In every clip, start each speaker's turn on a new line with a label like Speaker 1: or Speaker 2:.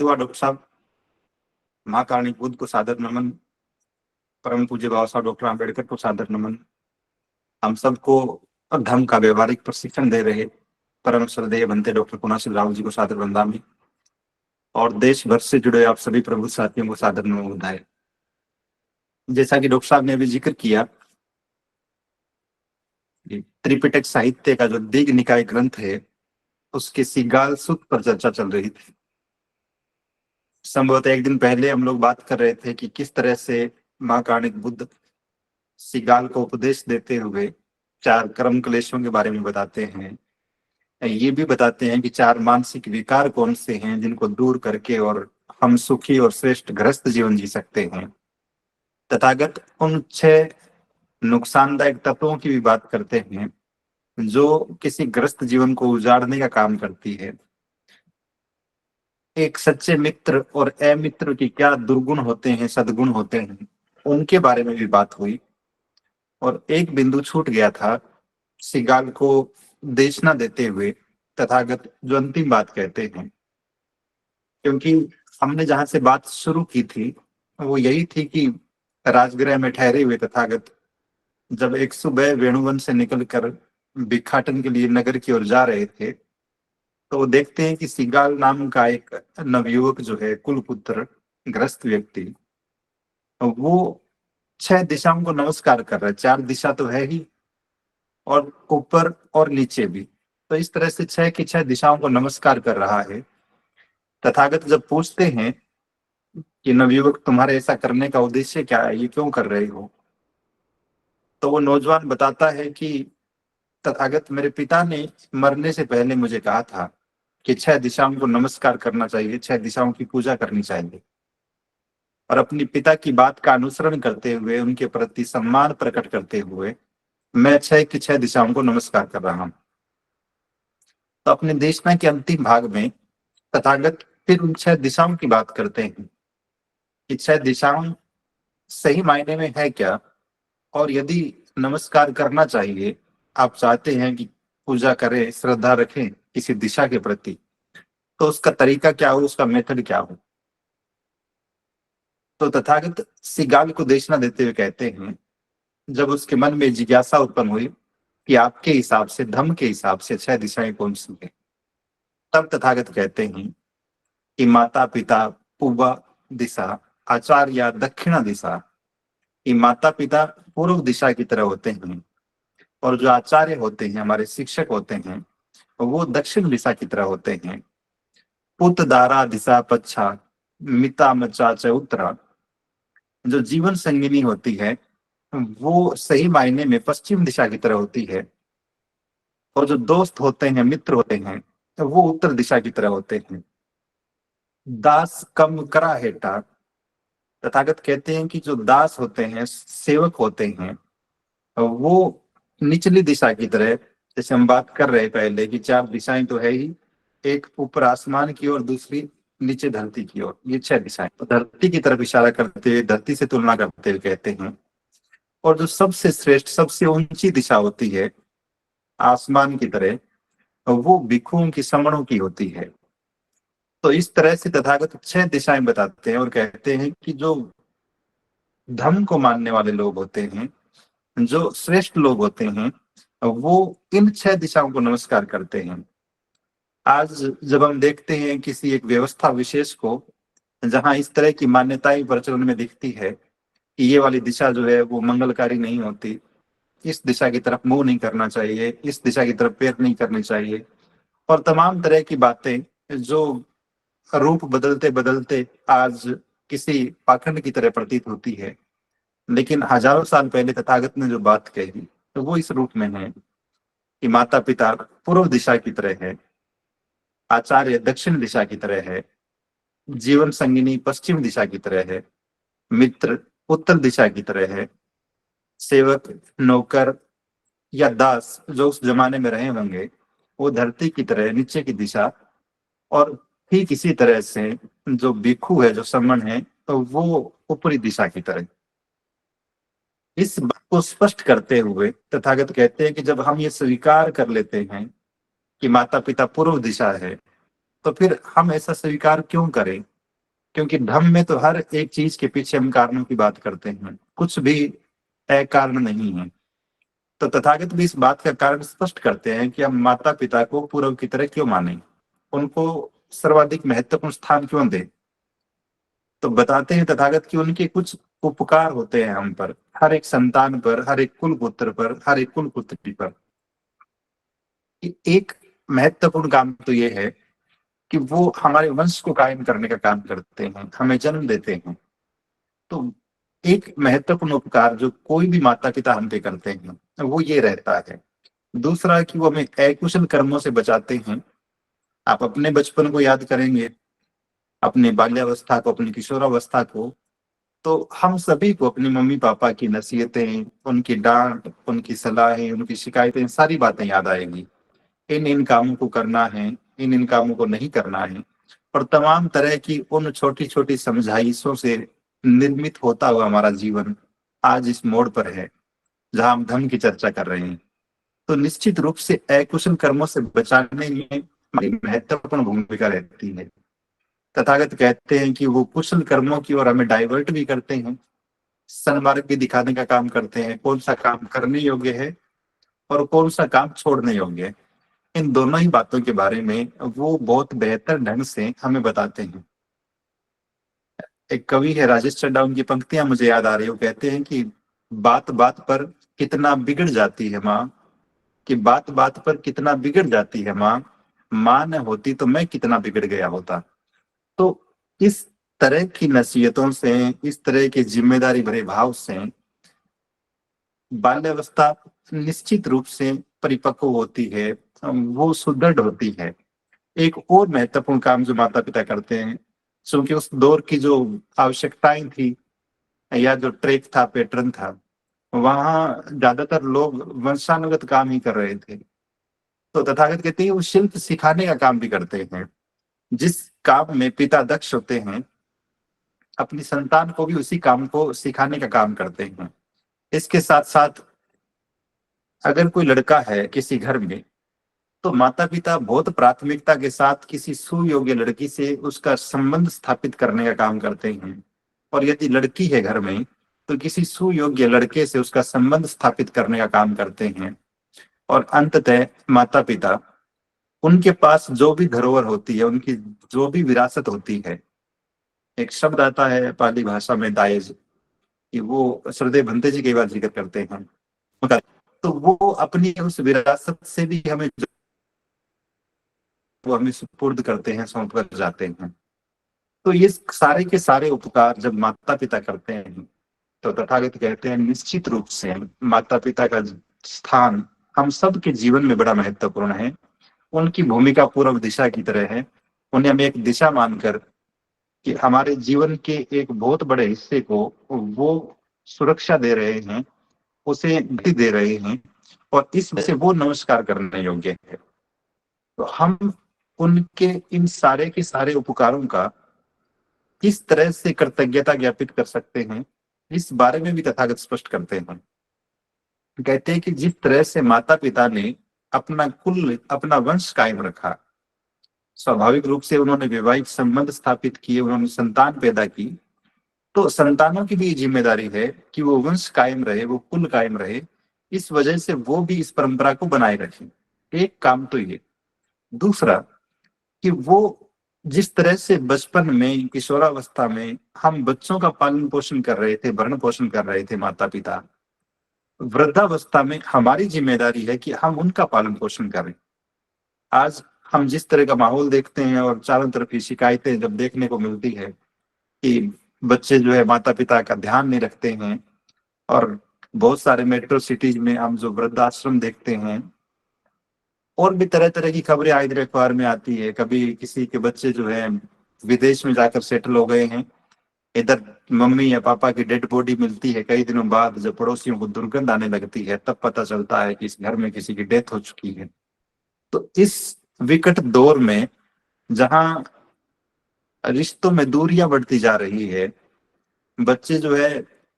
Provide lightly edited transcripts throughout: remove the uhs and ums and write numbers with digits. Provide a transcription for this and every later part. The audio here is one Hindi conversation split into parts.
Speaker 1: हुआ डॉक्टर साहब। माँ कारणी बुद्ध को सादर नमन। परम पूज्य बाबा साहब डॉक्टर आम्बेडकर को सादर नमन। हम सबको धर्म का व्यवहारिक प्रशिक्षण दे रहे परम श्रद्धेय बनते डॉक्टर कुणाल राव जी को सादर वंदनामि और देश भर से जुड़े आप सभी प्रभु साथियों को सादर नमन बधाई। जैसा कि डॉक्टर साहब ने अभी जिक्र किया, त्रिपिटक साहित्य का जो दीघ निकाय ग्रंथ है उसके सिगाल सूत्र पर चर्चा चल रही थी। संभवतः एक दिन पहले हम लोग बात कर रहे थे कि किस तरह से माँ कार्णिक बुद्ध सिगाल को उपदेश देते हुए 4 कर्म क्लेशों के बारे में बताते हैं। ये भी बताते हैं कि 4 मानसिक विकार कौन से हैं जिनको दूर करके और हम सुखी और श्रेष्ठ गृहस्थ जीवन जी सकते हैं। तथागत उन 6 नुकसानदायक तत्वों की भी बात करते हैं जो किसी ग्रस्त जीवन को उजाड़ने का काम करती है। एक सच्चे मित्र और अमित्र की क्या दुर्गुण होते हैं, सद्गुण होते हैं, उनके बारे में भी बात हुई। और एक बिंदु छूट गया था, सिगाल को देशना देते हुए तथागत जो अंतिम बात कहते हैं। क्योंकि हमने जहां से बात शुरू की थी वो यही थी कि राजगृह में ठहरे हुए तथागत जब एक सुबह वेणुवन से निकलकर भिक्षाटन के लिए नगर की ओर जा रहे थे तो वो देखते हैं कि सिगाल नाम का एक नवयुवक जो है, कुलपुत्र ग्रस्त व्यक्ति, वो 6 दिशाओं को नमस्कार कर रहा है। 4 दिशा तो है ही और ऊपर और नीचे भी, तो इस तरह से 6 की 6 दिशाओं को नमस्कार कर रहा है। तथागत जब पूछते हैं कि नवयुवक तुम्हारे ऐसा करने का उद्देश्य क्या है, ये क्यों कर रहे हो, तो वो नौजवान बताता है कि तथागत मेरे पिता ने मरने से पहले मुझे कहा था कि 6 दिशाओं को नमस्कार करना चाहिए, 6 दिशाओं की पूजा करनी चाहिए। और अपनी पिता की बात का अनुसरण करते हुए, उनके प्रति सम्मान प्रकट करते हुए मैं 6 की 6 दिशाओं को नमस्कार कर रहा हूं। तो अपने देशना के अंतिम भाग में तथागत फिर उन 6 दिशाओं की बात करते हैं कि 6 दिशाओं सही मायने में है क्या, और यदि नमस्कार करना चाहिए, आप चाहते हैं कि पूजा करें, श्रद्धा रखें किसी दिशा के प्रति, तो उसका तरीका क्या हो, उसका मेथड क्या हो। तो तथागत सिगाल को देशना देते हुए कहते हैं, जब उसके मन में जिज्ञासा उत्पन्न हुई कि आपके हिसाब से, धम्म के हिसाब से 6 दिशाएं कौन सी हैं, तब तथागत कहते हैं कि माता पिता पूर्व दिशा, आचार्य दक्षिणा दिशा। कि माता पिता पूर्व दिशा की तरह होते हैं और जो आचार्य होते हैं, हमारे शिक्षक होते हैं, वो दक्षिण दिशा की तरह होते हैं। पुत दारा दिशा पच्छा, मिता मचा च उत्तरा। जो जीवन संगिनी होती है वो सही मायने में पश्चिम दिशा की तरह होती है, और जो दोस्त होते हैं, मित्र होते हैं, तो वो उत्तर दिशा की तरह होते हैं। दास कम करा हेटा। तथागत कहते हैं कि जो दास होते हैं, सेवक होते हैं, वो निचली दिशा की तरह, जैसे हम बात कर रहे पहले कि 4 दिशाएं तो है ही, एक ऊपर आसमान की ओर, दूसरी नीचे धरती की ओर, ये 6 दिशाएं। तो धरती की तरफ इशारा करते हुए, धरती से तुलना करते हुए कहते हैं। और जो सबसे श्रेष्ठ, सबसे ऊंची दिशा होती है आसमान की तरह, वो भिक्षुओं की, समणों की होती है। तो इस तरह से तथागत 6 दिशाएं बताते हैं और कहते हैं कि जो धर्म को मानने वाले लोग होते हैं, जो श्रेष्ठ लोग होते हैं, वो इन 6 दिशाओं को नमस्कार करते हैं। आज जब हम देखते हैं किसी एक व्यवस्था विशेष को, जहां इस तरह की मान्यताएं प्रचलन में दिखती है कि ये वाली दिशा जो है वो मंगलकारी नहीं होती, इस दिशा की तरफ मुंह नहीं करना चाहिए, इस दिशा की तरफ पैर नहीं करनी चाहिए, और तमाम तरह की बातें जो रूप बदलते बदलते आज किसी पाखंड की तरह प्रतीत होती है, लेकिन हजारों साल पहले तथागत ने जो बात कही तो वो इस रूप में है कि माता पिता पूर्व दिशा की तरह है, आचार्य दक्षिण दिशा की तरह है, जीवन संगिनी पश्चिम दिशा की तरह है, मित्र उत्तर दिशा की तरह है, सेवक, नौकर या दास जो उस जमाने में रहे होंगे, वो धरती की तरह नीचे की दिशा, और ठीक इसी तरह से जो भिक्षु है, जो समण है, तो वो ऊपरी दिशा की तरह। इस बात को स्पष्ट करते हुए तथागत कहते हैं कि जब हम ये स्वीकार कर लेते हैं कि माता पिता पूर्व दिशा है तो फिर हम ऐसा स्वीकार क्यों करें? क्योंकि धर्म में तो हर एक चीज के पीछे हम कारणों की बात करते हैं, कुछ भी अकारण नहीं है। तो तथागत भी इस बात का कारण स्पष्ट करते हैं कि हम माता पिता को पूर्व की तरह क्यों माने, उनको सर्वाधिक महत्वपूर्ण स्थान क्यों दें। तो बताते हैं तथागत कि उनके कुछ उपकार होते हैं हम पर, हर एक संतान पर, हर एक कुल पुत्र पर, हर एक कुल पुत्री पर। एक महत्वपूर्ण काम तो ये है कि वो हमारे वंश को कायम करने का काम करते हैं, हमें जन्म देते हैं। तो एक महत्वपूर्ण उपकार जो कोई भी माता पिता हम पे करते हैं वो ये रहता है। दूसरा कि वो हमें अकुशल कर्मों से बचाते हैं। आप अपने बचपन को याद करेंगे, अपने बाल्यावस्था को, अपनी किशोरावस्था को, तो हम सभी को अपने मम्मी पापा की नसीहतें, उनकी डांट, उनकी सलाहें, उनकी शिकायतें, सारी बातें याद आएंगी। इन इन कामों को करना है, इन इन कामों को नहीं करना है। और तमाम तरह की उन छोटी छोटी समझाइशों से निर्मित होता हुआ हमारा जीवन आज इस मोड़ पर है जहां हम धर्म की चर्चा कर रहे हैं। तो निश्चित रूप से अकुशल कर्मों से बचाने में हमारी महत्वपूर्ण भूमिका रहती है। तथागत कहते हैं कि वो कुशल कर्मों की ओर हमें डाइवर्ट भी करते हैं, सन्मार्ग भी दिखाने का काम करते हैं, कौन सा काम करने योग्य है और कौन सा काम छोड़ने योग्य है। इन दोनों ही बातों के बारे में वो बहुत बेहतर ढंग से हमें बताते हैं। एक कवि है राजेश चड्ढा, उनकी पंक्तियां मुझे याद आ रही है। वो कहते हैं कि बात बात पर कितना बिगड़ जाती है माँ, कि बात बात पर कितना बिगड़ जाती है माँ, माँ न होती तो मैं कितना बिगड़ गया होता। तो इस तरह की नसीहतों से, इस तरह के जिम्मेदारी भरे भाव से बाल्यावस्था निश्चित रूप से परिपक्व होती है, वो सुदृढ़ होती है। एक और महत्वपूर्ण काम जो माता पिता करते हैं, क्योंकि उस दौर की जो आवश्यकताएं थी या जो ट्रेक था, पैटर्न था, वहां ज्यादातर लोग वंशानुगत काम ही कर रहे थे। तो तथागत कहते हैं वो शिल्प सिखाने का काम भी करते हैं। जिस काम में पिता दक्ष होते हैं, अपनी संतान को भी उसी काम को सिखाने का काम करते हैं। इसके साथ साथ अगर कोई लड़का है किसी घर में, तो माता पिता बहुत प्राथमिकता के साथ किसी सुयोग्य लड़की से उसका संबंध स्थापित करने का काम करते हैं। और यदि लड़की है घर में, तो किसी सुयोग्य लड़के से उसका संबंध स्थापित करने का काम करते हैं। और अंततः माता पिता, उनके पास जो भी धरोहर होती है, उनकी जो भी विरासत होती है, एक शब्द आता है पाली भाषा में दायज, कि वो श्रद्धेय भंते जी कई बार जिक्र करते हैं। तो वो अपनी उस विरासत से भी हमें, वो हमें सुपुर्द करते हैं, सौंप कर जाते हैं। तो ये सारे के सारे उपकार जब माता पिता करते हैं, तो तथागत कहते हैं निश्चित रूप से माता पिता का स्थान हम सब के जीवन में बड़ा महत्वपूर्ण है। उनकी भूमिका पूर्व दिशा की तरह है। उन्हें हम एक दिशा मानकर कि हमारे जीवन के एक बहुत बड़े हिस्से को वो सुरक्षा दे रहे हैं, उसे गति दे रहे हैं, और इस वजह से वो नमस्कार करने योग्य है। तो हम उनके इन सारे के सारे उपकारों का किस तरह से कृतज्ञता ज्ञापित कर सकते हैं, इस बारे में भी तथागत स्पष्ट करते हैं। कहते हैं कि जिस तरह से माता पिता ने अपना कुल, अपना वंश कायम रखा, स्वाभाविक रूप से उन्होंने वैवाहिक संबंध स्थापित किए, उन्होंने संतान पैदा की, तो संतानों की भी जिम्मेदारी है कि वो वंश कायम रहे, वो कुल कायम रहे। इस वजह से वो भी इस परंपरा को बनाए रखें। एक काम तो ये। दूसरा कि वो जिस तरह से बचपन में, किशोरावस्था में हम बच्चों का पालन पोषण कर रहे थे, भरण पोषण कर रहे थे माता पिता, वृद्धावस्था में हमारी जिम्मेदारी है कि हम उनका पालन पोषण करें। आज हम जिस तरह का माहौल देखते हैं और चारों तरफ की शिकायतें जब देखने को मिलती है कि बच्चे जो है माता पिता का ध्यान नहीं रखते हैं, और बहुत सारे मेट्रो सिटीज में हम जो वृद्धाश्रम देखते हैं, और भी तरह तरह की खबरें आए दिन अखबार में आती है। कभी किसी के बच्चे जो है विदेश में जाकर सेटल हो गए हैं, इधर मम्मी या पापा की डेड बॉडी मिलती है कई दिनों बाद, जब पड़ोसियों को दुर्गंध आने लगती है तब पता चलता है कि इस घर में किसी की डेथ हो चुकी है। तो इस विकट दौर में जहां रिश्तों में दूरियां बढ़ती जा रही है, बच्चे जो है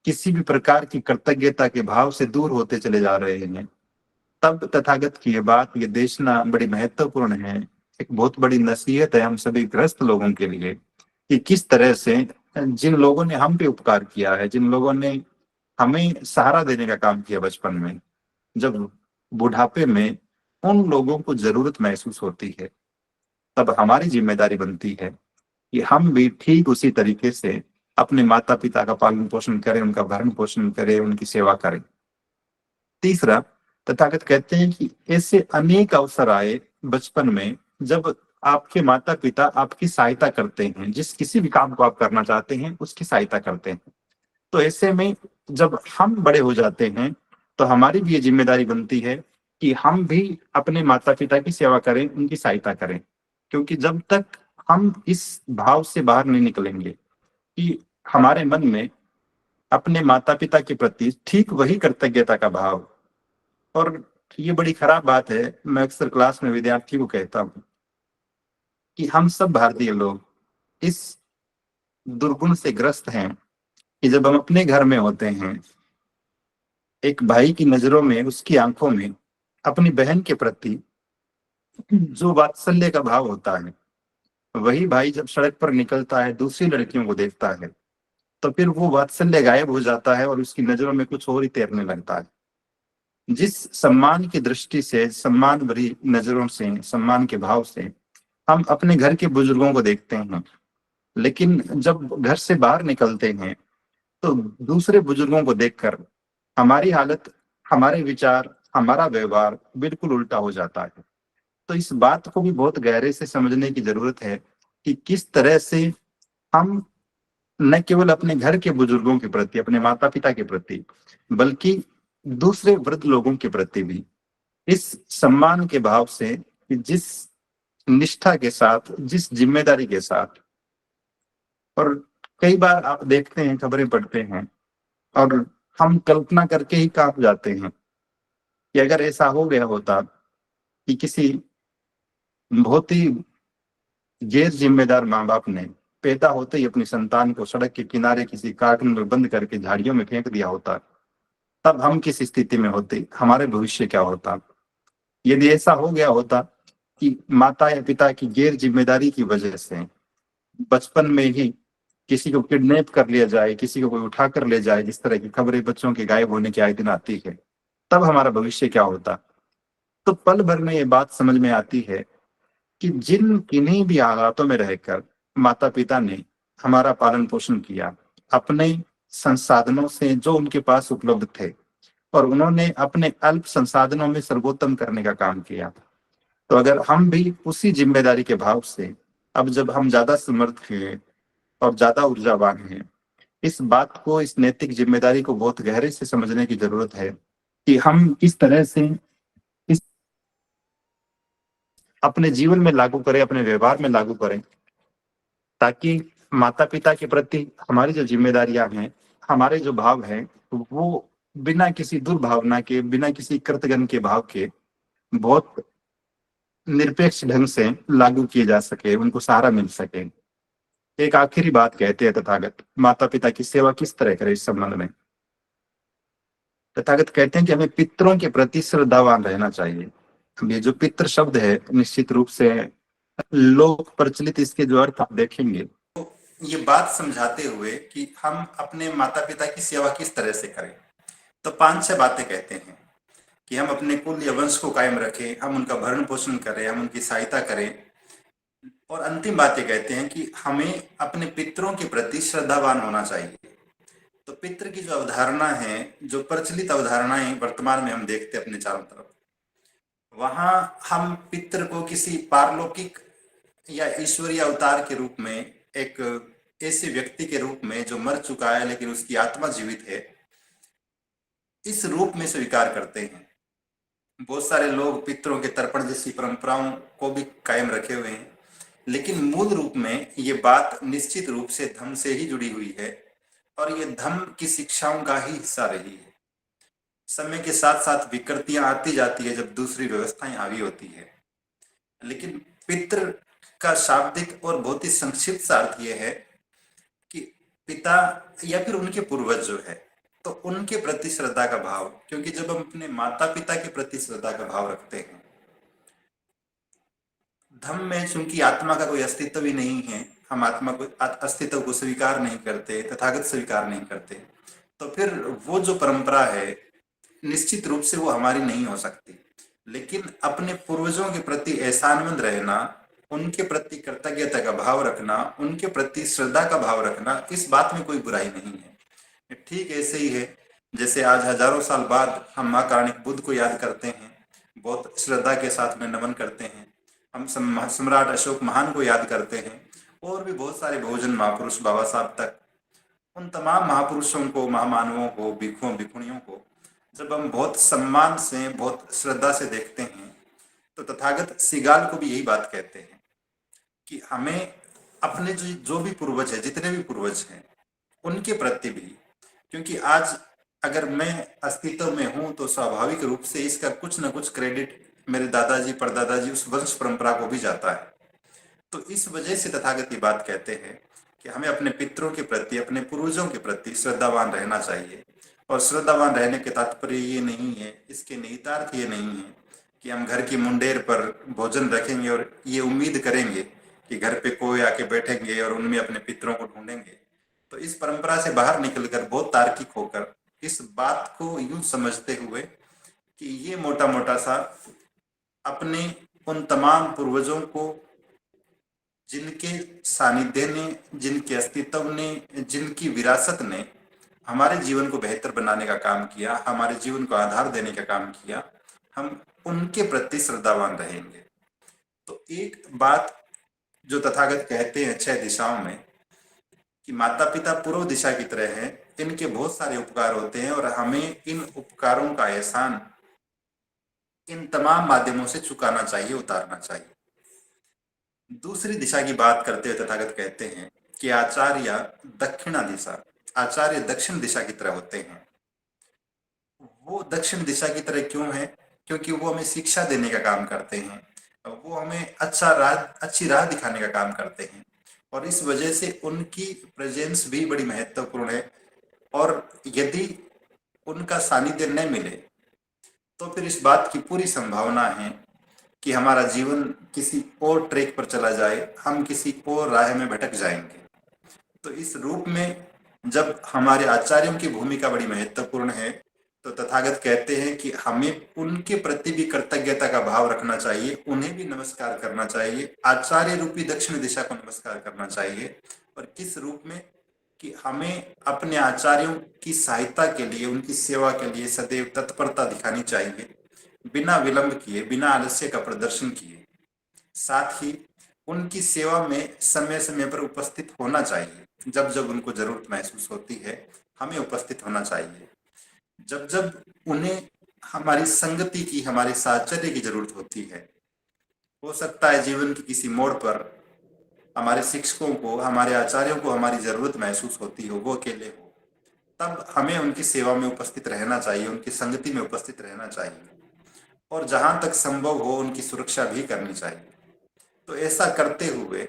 Speaker 1: किसी भी प्रकार की कृतज्ञता के भाव से दूर होते चले जा रहे हैं, तब तथागत की ये बात, ये देशना बड़ी महत्वपूर्ण है एक बहुत बड़ी नसीहत है हम सभी ग्रस्त लोगों के लिए कि किस तरह से जिन लोगों ने हम पे उपकार किया है, जिन लोगों ने हमें सहारा देने का काम किया बचपन में, जब बुढ़ापे में उन लोगों को जरूरत महसूस होती है, तब हमारी जिम्मेदारी बनती है कि हम भी ठीक उसी तरीके से अपने माता पिता का पालन पोषण करें, उनका भरण पोषण करें, उनकी सेवा करें। तीसरा, तथागत कहते हैं कि ऐसे अनेक अवसर आए बचपन में जब आपके माता पिता आपकी सहायता करते हैं, जिस किसी भी काम को आप करना चाहते हैं उसकी सहायता करते हैं। तो ऐसे में जब हम बड़े हो जाते हैं तो हमारी भी ये जिम्मेदारी बनती है कि हम भी अपने माता पिता की सेवा करें, उनकी सहायता करें। क्योंकि जब तक हम इस भाव से बाहर नहीं निकलेंगे कि हमारे मन में अपने माता पिता के प्रति ठीक वही कृतज्ञता का भाव, और ये बड़ी खराब बात है, मैं अक्सर क्लास में विद्यार्थी को कहता हूँ कि हम सब भारतीय लोग इस दुर्गुण से ग्रस्त हैं कि जब हम अपने घर में होते हैं, एक भाई की नजरों में, उसकी आंखों में अपनी बहन के प्रति जो वात्सल्य का भाव होता है, वही भाई जब सड़क पर निकलता है, दूसरी लड़कियों को देखता है, तो फिर वो वात्सल्य गायब हो जाता है और उसकी नजरों में कुछ और ही तैरने लगता है। जिस सम्मान की दृष्टि से, सम्मान भरी नजरों से, सम्मान के भाव से हम अपने घर के बुजुर्गों को देखते हैं, लेकिन जब घर से बाहर निकलते हैं तो दूसरे बुजुर्गों को देखकर हमारी हालत, हमारे विचार, हमारा व्यवहार बिल्कुल उल्टा हो जाता है। तो इस बात को भी बहुत गहरे से समझने की जरूरत है कि किस तरह से हम न केवल अपने घर के बुजुर्गों के प्रति, अपने माता पिता के प्रति, बल्कि दूसरे वृद्ध लोगों के प्रति भी इस सम्मान के भाव से, कि जिस निष्ठा के साथ, जिस जिम्मेदारी के साथ। और कई बार आप देखते हैं, खबरें पढ़ते हैं और हम कल्पना करके ही कांप जाते हैं कि अगर ऐसा हो गया होता कि किसी बहुत ही गैर जिम्मेदार माँ बाप ने पैदा होते ही अपनी संतान को सड़क के किनारे किसी कार्टून में बंद करके झाड़ियों में फेंक दिया होता, तब हम किस स्थिति में होते, हमारे भविष्य क्या होता। यदि ऐसा हो गया होता कि माता या पिता की गैर जिम्मेदारी की वजह से बचपन में ही किसी को किडनैप कर लिया जाए, किसी को कोई उठा कर ले जाए, जिस तरह की खबरें बच्चों के गायब होने की आए दिन आती है, तब हमारा भविष्य क्या होता। तो पल भर में ये बात समझ में आती है कि जिन किन्हीं भी हालातों में रहकर माता पिता ने हमारा पालन पोषण किया, अपने संसाधनों से जो उनके पास उपलब्ध थे, और उन्होंने अपने अल्प संसाधनों में सर्वोत्तम करने का काम किया, तो अगर हम भी उसी जिम्मेदारी के भाव से, अब जब हम ज्यादा समर्थ हैं और ज्यादा ऊर्जावान हैं, इस बात को, इस नैतिक जिम्मेदारी को बहुत गहरे से समझने की जरूरत है कि हम किस तरह से इस अपने जीवन में लागू करें, अपने व्यवहार में लागू करें, ताकि माता पिता के प्रति हमारी जो जिम्मेदारियां हैं, हमारे जो भाव हैं, वो बिना किसी दुर्भावना के, बिना किसी कृतघ्न के भाव के बहुत निरपेक्ष ढंग से लागू किए जा सके, उनको सहारा मिल सके। एक आखिरी बात कहते हैं तथागत, माता पिता की सेवा किस तरह करें इस संबंध में। तथागत कहते हैं कि हमें पितरों के प्रति श्रद्धावान रहना चाहिए। अब ये जो पितृ शब्द है, निश्चित रूप से लोक प्रचलित इसके जो अर्थ आप देखेंगे, तो ये बात समझाते हुए कि हम अपने माता पिता की सेवा किस तरह से करें, तो 5-6 बातें कहते हैं कि हम अपने कुल या वंश को कायम रखें, हम उनका भरण पोषण करें, हम उनकी सहायता करें, और अंतिम बात ये कहते हैं कि हमें अपने पितरों के प्रति श्रद्धावान होना चाहिए। तो पितृ की जो अवधारणा है, जो प्रचलित अवधारणाएं वर्तमान में हम देखते हैं अपने चारों तरफ, वहां हम पितृ को किसी पारलौकिक या ईश्वरीय अवतार के रूप में, एक ऐसे व्यक्ति के रूप में जो मर चुका है लेकिन उसकी आत्मा जीवित है, इस रूप में स्वीकार करते हैं। बहुत सारे लोग पितरों के तर्पण जैसी परंपराओं को भी कायम रखे हुए हैं, लेकिन मूल रूप में ये बात निश्चित रूप से धर्म से ही जुड़ी हुई है, और ये धर्म की शिक्षाओं का ही हिस्सा रही है। समय के साथ साथ विकृतियां आती जाती है जब दूसरी व्यवस्थाएं हावी होती है, लेकिन पितृ का शाब्दिक और बहुत ही संक्षिप्त सा अर्थ यह है कि पिता या फिर उनके पूर्वज जो है, तो उनके प्रति श्रद्धा का भाव। क्योंकि जब हम अपने माता पिता के प्रति श्रद्धा का भाव रखते हैं, धम्म में चूंकि आत्मा का कोई अस्तित्व ही नहीं है, हम आत्मा को अस्तित्व को स्वीकार नहीं करते, तथागत स्वीकार नहीं करते, तो फिर वो जो परंपरा है निश्चित रूप से वो हमारी नहीं हो सकती। लेकिन अपने पूर्वजों के प्रति एहसानमंद रहना, उनके प्रति कृतज्ञता का भाव रखना, उनके प्रति श्रद्धा का भाव रखना, इस बात में कोई बुराई नहीं है। ठीक ऐसे ही है जैसे आज हजारों साल बाद हम माँ कार्णिक बुद्ध को याद करते हैं, बहुत श्रद्धा के साथ में नमन करते हैं। हम सम्राट अशोक महान को याद करते हैं, और भी बहुत सारे बहुजन महापुरुष, बाबा साहब तक, उन तमाम महापुरुषों को, महामानवों को, भिक्षुओं भिक्षुणियों को जब हम बहुत सम्मान से, बहुत श्रद्धा से देखते हैं, तो तथागत सिगाल को भी यही बात कहते हैं कि हमें अपने जो भी पूर्वज है, जितने भी पूर्वज हैं, उनके प्रति भी, क्योंकि आज अगर मैं अस्तित्व में हूं तो स्वाभाविक रूप से इसका कुछ न कुछ क्रेडिट मेरे दादाजी, परदादाजी, उस वंश परंपरा को भी जाता है। तो इस वजह से तथागत ये बात कहते हैं कि हमें अपने पितरों के प्रति, अपने पूर्वजों के प्रति श्रद्धावान रहना चाहिए। और श्रद्धावान रहने के तात्पर्य ये नहीं है, इसके निहितार्थ ये नहीं है कि हम घर की मुंडेर पर भोजन रखेंगे और ये उम्मीद करेंगे कि घर पे कोई आके बैठेंगे और उनमें अपने पितरों को ढूंढेंगे। तो इस परंपरा से बाहर निकलकर, बहुत तार्किक होकर, इस बात को यूं समझते हुए कि ये मोटा मोटा सा अपने उन तमाम पूर्वजों को, जिनके सानिध्य ने, जिनके अस्तित्व ने, जिनकी विरासत ने हमारे जीवन को बेहतर बनाने का काम किया, हमारे जीवन को आधार देने का काम किया, हम उनके प्रति श्रद्धावान रहेंगे। तो एक बात जो तथागत कहते हैं 6 दिशाओं में कि माता पिता पूर्व दिशा की तरह हैं, इनके बहुत सारे उपकार होते हैं और हमें इन उपकारों का एहसान इन तमाम माध्यमों से चुकाना चाहिए, उतारना चाहिए। दूसरी दिशा की बात करते हुए तथागत कहते हैं कि आचार्य दक्षिणा दिशा, आचार्य दक्षिण दिशा की तरह होते हैं। वो दक्षिण दिशा की तरह क्यों है? क्योंकि वो हमें शिक्षा देने का काम करते हैं, वो हमें अच्छी राह दिखाने का काम करते हैं, और इस वजह से उनकी प्रेजेंस भी बड़ी महत्वपूर्ण है। और यदि उनका सानिध्य न मिले तो फिर इस बात की पूरी संभावना है कि हमारा जीवन किसी और ट्रैक पर चला जाए, हम किसी और राह में भटक जाएंगे। तो इस रूप में जब हमारे आचार्यों की भूमिका बड़ी महत्वपूर्ण है, तो तथागत कहते हैं कि हमें उनके प्रति भी कृतज्ञता का भाव रखना चाहिए, उन्हें भी नमस्कार करना चाहिए, आचार्य रूपी दक्षिण दिशा को नमस्कार करना चाहिए। और किस रूप में? कि हमें अपने आचार्यों की सहायता के लिए, उनकी सेवा के लिए सदैव तत्परता दिखानी चाहिए, बिना विलंब किए, बिना आलस्य का प्रदर्शन किए। साथ ही उनकी सेवा में समय समय पर उपस्थित होना चाहिए, जब जब उनको जरूरत महसूस होती है हमें उपस्थित होना चाहिए। जब जब उन्हें हमारी संगति की, हमारे साहचर्य की जरूरत होती है, हो सकता है जीवन के किसी मोड़ पर हमारे शिक्षकों को, हमारे आचार्यों को हमारी जरूरत महसूस होती हो, वो अकेले हो, तब हमें उनकी सेवा में उपस्थित रहना चाहिए, उनकी संगति में उपस्थित रहना चाहिए, और जहां तक संभव हो उनकी सुरक्षा भी करनी चाहिए। तो ऐसा करते हुए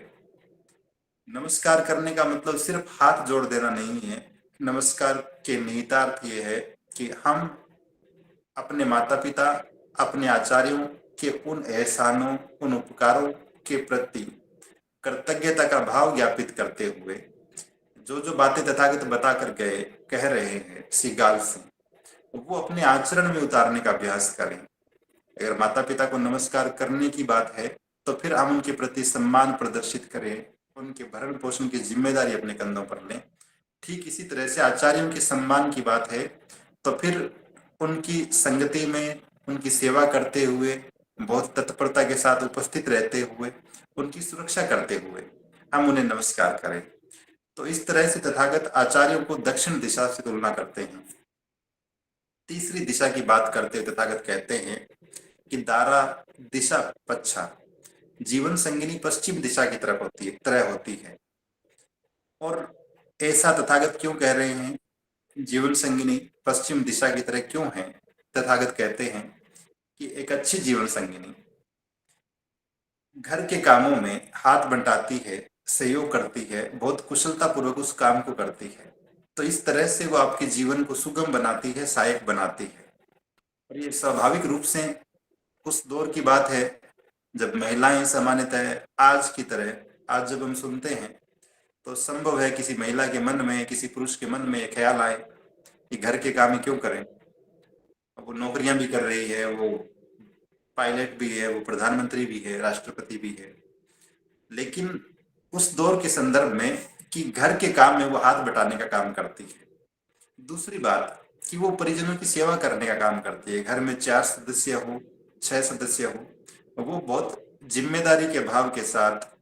Speaker 1: नमस्कार करने का मतलब सिर्फ हाथ जोड़ देना नहीं है। नमस्कार के निहितार्थ ये है कि हम अपने माता पिता, अपने आचार्यों के उन एहसानों, उन उपकारों के प्रति कृतज्ञता का भाव ज्ञापित करते हुए जो जो बातें तथागत बता कर गए, कह रहे हैं सिगाल से, वो अपने आचरण में उतारने का अभ्यास करें। अगर माता पिता को नमस्कार करने की बात है तो फिर हम उनके प्रति सम्मान प्रदर्शित करें, उनके भरण पोषण की जिम्मेदारी अपने कंधों पर लें। ठीक इसी तरह से आचार्यों के सम्मान की बात है तो फिर उनकी संगति में, उनकी सेवा करते हुए, बहुत तत्परता के साथ उपस्थित रहते हुए, उनकी सुरक्षा करते हुए हम उन्हें नमस्कार करें। तो इस तरह से तथागत आचार्यों को दक्षिण दिशा से तुलना करते हैं। तीसरी दिशा की बात करते हुए तथागत कहते हैं कि दारा दिशा पच्छा, जीवन संगिनी पश्चिम दिशा की तरह होती है। और ऐसा तथागत क्यों कह रहे हैं? जीवन संगिनी पश्चिम दिशा की तरह क्यों है? तथागत कहते हैं कि एक अच्छी जीवन संगिनी घर के कामों में हाथ बंटाती है, सहयोग करती है, बहुत कुशलता पूर्वक उस काम को करती है। तो इस तरह से वो आपके जीवन को सुगम बनाती है, सहायक बनाती है। और ये स्वाभाविक रूप से उस दौर की बात है जब महिलाएं सामान्यतः आज की तरह आज जब हम सुनते हैं तो संभव है किसी महिला के मन में, किसी पुरुष के मन में ये ख्याल आए कि घर के काम ही क्यों करें। वो नौकरियां भी कर रही है, वो पायलट भी है, वो प्रधानमंत्री भी है, राष्ट्रपति भी है, लेकिन उस दौर के संदर्भ में कि घर के काम में वो हाथ बटाने का काम करती है। दूसरी बात कि वो परिजनों की सेवा करने का काम करती है। घर में 4 सदस्य हो, 6 सदस्य हो, वो बहुत जिम्मेदारी के भाव के साथ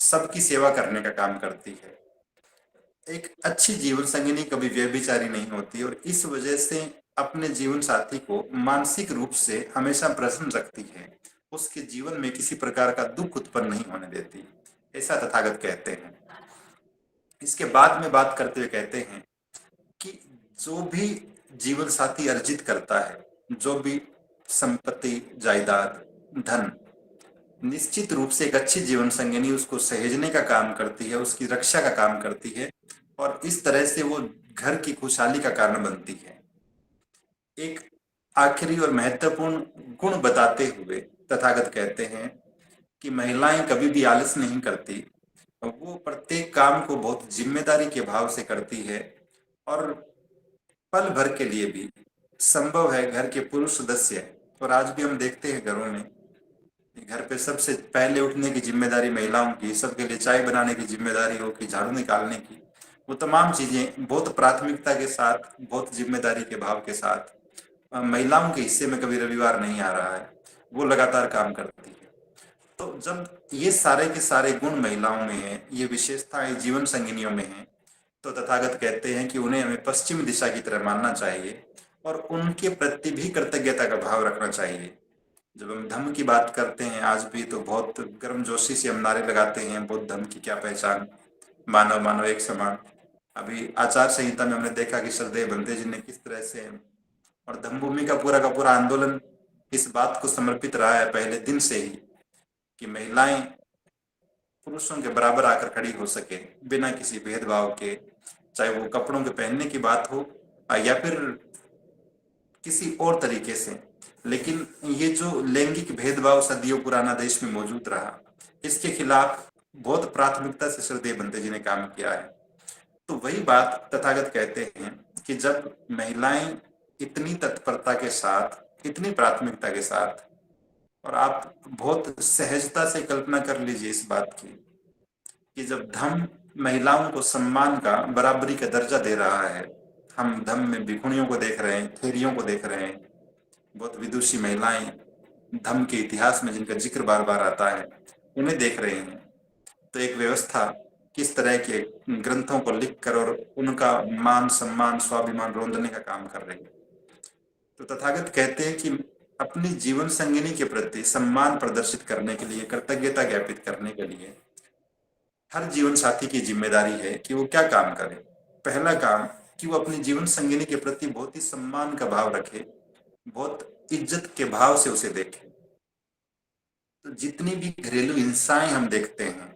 Speaker 1: सबकी सेवा करने का काम करती है। एक अच्छी जीवन संगिनी कभी व्यभिचारी नहीं होती और इस वजह से अपने जीवन साथी को मानसिक रूप से हमेशा प्रसन्न रखती है, उसके जीवन में किसी प्रकार का दुख उत्पन्न नहीं होने देती, ऐसा तथागत कहते हैं। इसके बाद में बात करते हुए कहते हैं कि जो भी जीवन साथी अर्जित करता है, जो भी संपत्ति, जायदाद, धन, निश्चित रूप से एक अच्छी जीवन संगिनी उसको सहेजने का काम करती है, उसकी रक्षा का काम करती है और इस तरह से वो घर की खुशहाली का कारण बनती है। एक आखिरी और महत्वपूर्ण गुण बताते हुए तथागत कहते हैं कि महिलाएं कभी भी आलस नहीं करती, वो प्रत्येक काम को बहुत जिम्मेदारी के भाव से करती है और पल भर के लिए भी संभव है घर के पुरुष सदस्य, और आज भी हम देखते हैं घरों में घर पे सबसे पहले उठने की जिम्मेदारी महिलाओं की, सबके लिए चाय बनाने की जिम्मेदारी हो कि झाड़ू निकालने की, वो तमाम चीजें बहुत प्राथमिकता के साथ, बहुत जिम्मेदारी के भाव के साथ महिलाओं के हिस्से में कभी रविवार नहीं आ रहा है, वो लगातार काम करती है। तो जब ये सारे के सारे गुण महिलाओं में है, ये विशेषताएं जीवन संगिनियों में है, तो तथागत कहते हैं कि उन्हें हमें पश्चिम दिशा की तरह मानना चाहिए और उनके प्रति भी कृतज्ञता का भाव रखना चाहिए। जब हम धम्म की बात करते हैं आज भी तो बहुत गर्मजोशी से हम नारे लगाते हैं, बौद्ध धम्म की क्या पहचान, मानव मानव एक समान। अभी आचार संहिता में हमने देखा कि श्रद्धेय बंदे जी ने किस तरह से, और धम्मभूमि का पूरा आंदोलन इस बात को समर्पित रहा है पहले दिन से ही कि महिलाएं पुरुषों के बराबर आकर खड़ी हो सके बिना किसी भेदभाव के, चाहे वो कपड़ों के पहनने की बात हो या फिर किसी और तरीके से। लेकिन ये जो लैंगिक भेदभाव सदियों पुराना देश में मौजूद रहा, इसके खिलाफ बहुत प्राथमिकता से श्रद्धेय बंते जी ने काम किया है। तो वही बात तथागत कहते हैं कि जब महिलाएं इतनी तत्परता के साथ, इतनी प्राथमिकता के साथ, और आप बहुत सहजता से कल्पना कर लीजिए इस बात की कि जब धम्म महिलाओं को सम्मान का, बराबरी का दर्जा दे रहा है, हम धम्म में भिखुणियों को देख रहे हैं, थेरियों को देख रहे हैं, बहुत विदुषी महिलाएं धम्म के इतिहास में जिनका जिक्र बार बार आता है, उन्हें देख रहे हैं। तो एक व्यवस्था किस तरह के ग्रंथों को लिखकर और उनका मान सम्मान, स्वाभिमान रोंदने का काम कर रही है। तो तथागत कहते हैं कि अपनी जीवन संगिनी के प्रति सम्मान प्रदर्शित करने के लिए, कृतज्ञता ज्ञापित करने के लिए हर जीवन साथी की जिम्मेदारी है कि वो क्या काम करे। पहला काम कि वो अपनी जीवन संगिनी के प्रति बहुत ही सम्मान का भाव रखे, बहुत इज्जत के भाव से उसे देखे। तो जितनी भी घरेलू हिंसाएं हम देखते हैं,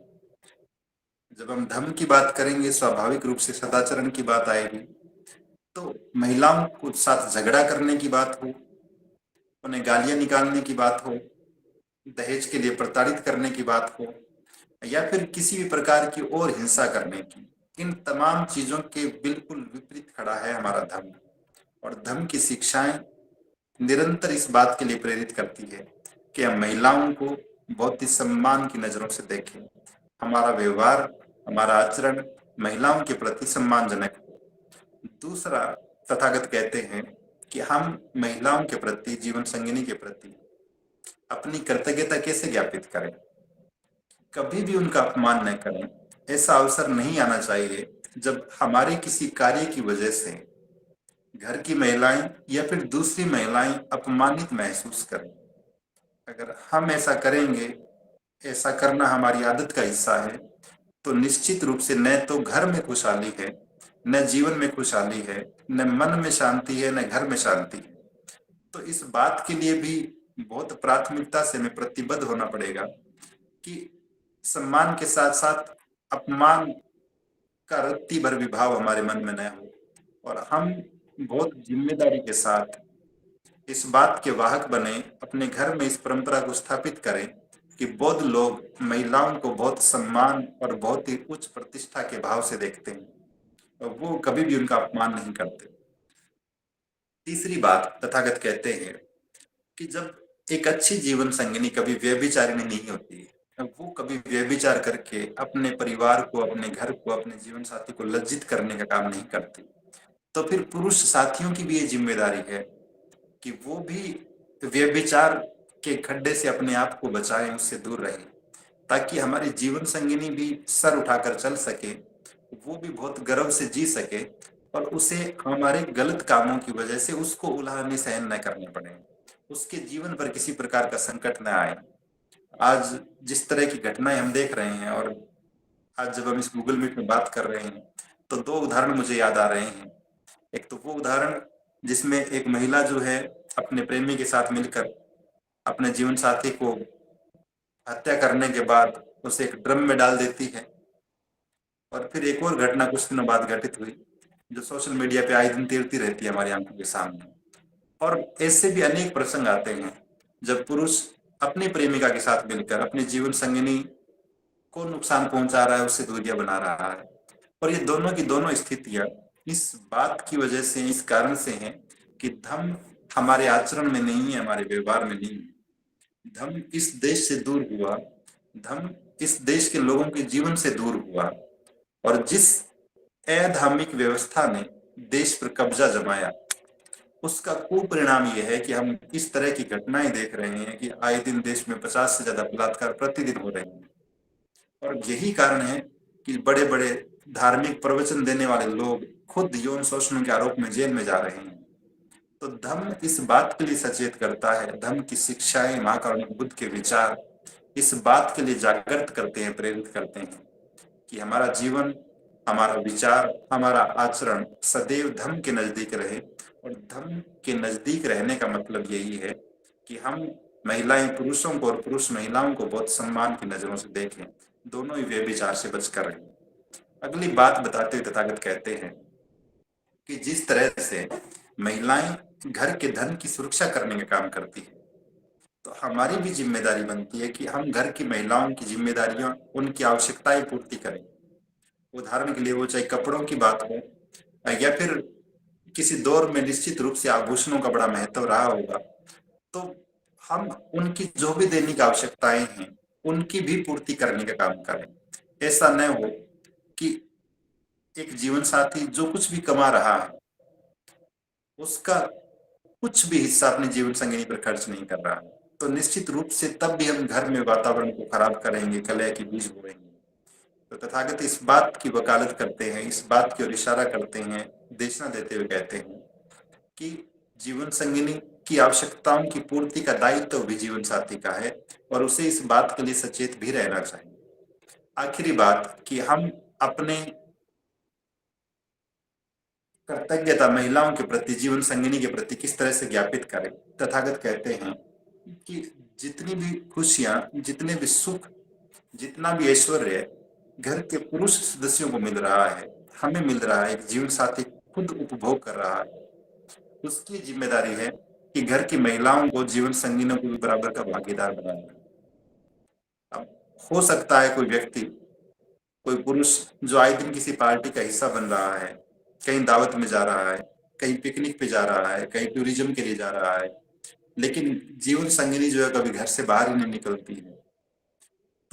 Speaker 1: जब हम धर्म की बात करेंगे स्वाभाविक रूप से सदाचरण की बात आएगी। तो महिलाओं के साथ झगड़ा करने की बात हो, उन्हें गालियां निकालने की बात हो, दहेज के लिए प्रताड़ित करने की बात हो, या फिर किसी भी प्रकार की और हिंसा करने की, इन तमाम चीजों के बिल्कुल विपरीत खड़ा है हमारा धर्म। और धर्म की शिक्षाएं निरंतर इस बात के लिए प्रेरित करती है कि हम महिलाओं को बहुत ही सम्मान की नजरों से देखें, हमारा व्यवहार, हमारा आचरण महिलाओं के प्रति सम्मानजनक हो। दूसरा, तथागत कहते हैं कि हम महिलाओं के प्रति, जीवन संगिनी के प्रति अपनी कृतज्ञता कैसे ज्ञापित करें, कभी भी उनका अपमान न करें। ऐसा अवसर नहीं आना चाहिए जब हमारे किसी कार्य की वजह से घर की महिलाएं या फिर दूसरी महिलाएं अपमानित महसूस करें। अगर हम ऐसा करेंगे, ऐसा करना हमारी आदत का हिस्सा है, तो निश्चित रूप से न तो घर में खुशहाली है, न जीवन में खुशहाली है, न मन में शांति है, न घर में शांति है। तो इस बात के लिए भी बहुत प्राथमिकता से हमें प्रतिबद्ध होना पड़ेगा कि सम्मान के साथ साथ अपमान का रत्ती भर भी भाव हमारे मन में न हो, और हम बहुत जिम्मेदारी के साथ इस बात के वाहक बने, अपने घर में इस परंपरा को स्थापित करें कि बौद्ध लोग महिलाओं को बहुत सम्मान और बहुत ही उच्च प्रतिष्ठा के भाव से देखते हैं और वो कभी भी उनका अपमान नहीं करते। तीसरी बात, तथागत कहते हैं कि जब एक अच्छी जीवन संगिनी कभी व्यभिचारिणी नहीं होती, वो कभी व्यभिचार करके अपने परिवार को, अपने घर को, अपने जीवन साथी को लज्जित करने का काम नहीं करती, तो फिर पुरुष साथियों की भी ये जिम्मेदारी है कि वो भी व्यभिचार के खड्डे से अपने आप को बचाएं, उससे दूर रहें, ताकि हमारी जीवन संगिनी भी सर उठाकर चल सके, वो भी बहुत गर्व से जी सके और उसे हमारे गलत कामों की वजह से उसको उल्हाने सहन न करने पड़े, उसके जीवन पर किसी प्रकार का संकट न आए। आज जिस तरह की घटनाएं हम देख रहे हैं, और आज जब हम इस गूगल मीट में बात कर रहे हैं, तो दो उदाहरण मुझे याद आ रहे हैं। एक तो वो उदाहरण जिसमें एक महिला जो है अपने प्रेमी के साथ मिलकर अपने जीवन साथी को हत्या करने के बाद उसे एक ड्रम में डाल देती है, और फिर एक और घटना कुछ दिनों बाद घटित हुई जो सोशल मीडिया पे आए दिन तैरती रहती है हमारी आंखों के सामने। और ऐसे भी अनेक प्रसंग आते हैं जब पुरुष अपनी प्रेमिका के साथ मिलकर अपनी जीवन संगिनी को नुकसान पहुंचा रहा है, उससे दूरियां बना रहा है। और ये दोनों की दोनों स्थितियां इस बात की वजह से, इस कारण से हैं कि धर्म हमारे आचरण में नहीं है, हमारे व्यवहार में नहीं है। धर्म इस देश से दूर हुआ, धर्म इस देश के लोगों के जीवन से दूर हुआ, और जिस अधार्मिक व्यवस्था ने देश पर कब्जा जमाया, उसका कुपरिणाम यह है कि हम इस तरह की घटनाएं देख रहे हैं कि आए दिन देश में 50 से ज्यादा बलात्कार प्रतिदिन हो रहे हैं। और यही कारण है कि बड़े बड़े धार्मिक प्रवचन देने वाले लोग खुद यौन शोषण के आरोप में जेल में जा रहे हैं। तो धर्म इस बात के लिए सचेत करता है, धर्म की शिक्षाएं, महाकारुणिक बुद्ध के विचार इस बात के लिए जागृत करते हैं, प्रेरित करते हैं कि हमारा जीवन, हमारा विचार, हमारा आचरण सदैव धर्म के नजदीक रहे। और धर्म के नजदीक रहने का मतलब यही है कि हम महिलाएं पुरुषों को और पुरुष महिलाओं को बहुत सम्मान की नजरों से देखें, दोनों ही व्यभिचार से बचकर रहें। अगली बात बताते हुए तथागत कहते हैं कि जिस तरह से महिलाएं घर के धन की सुरक्षा करने का काम करती है, तो हमारी भी जिम्मेदारी बनती है कि हम घर की महिलाओं की जिम्मेदारियां, उनकी आवश्यकताएं पूर्ति करें। उदाहरण के लिए वो चाहे कपड़ों की बात हो, या फिर किसी दौर में निश्चित रूप से आभूषणों का बड़ा महत्व रहा होगा, तो हम उनकी जो भी दैनिक आवश्यकताएं हैं उनकी भी पूर्ति करने का काम करें। ऐसा न हो कि एक जीवन साथी जो कुछ भी कमा रहा है उसका कुछ भी हिस्सा अपने जीवन संगिनी पर खर्च नहीं कर रहा है, तो निश्चित रूप से तब भी हम घर में वातावरण को खराब करेंगे, कलह के बीज बोएंगे। तो तथागत इस बात की वकालत करते हैं, इस बात की ओर इशारा करते हैं, देशना देते हुए कहते हैं कि जीवन संगिनी की आवश्यकताओं की पूर्ति का दायित्व भी जीवन साथी का है और उसे इस बात के लिए सचेत भी रहना चाहिए। आखिरी बात कि हम अपने कृतज्ञता महिलाओं के प्रति, जीवन संगिनी के प्रति किस तरह से ज्ञापित करें। तथागत कहते हैं कि जितनी भी खुशियां, जितने भी सुख, जितना भी ऐश्वर्य घर के पुरुष सदस्यों को मिल रहा है, हमें मिल रहा है, एक जीवन साथी खुद उपभोग कर रहा है, उसकी जिम्मेदारी है कि घर की महिलाओं को, जीवन संगिनियों को भी बराबर का भागीदार बनाना। अब हो सकता है कोई व्यक्ति, कोई पुरुष जो आए दिन किसी पार्टी का हिस्सा बन रहा है, कहीं दावत में जा रहा है, कहीं पिकनिक पे जा रहा है, कहीं टूरिज्म के लिए जा रहा है, लेकिन जीवन संगिनी जो है कभी घर से बाहर ही नहीं निकलती है,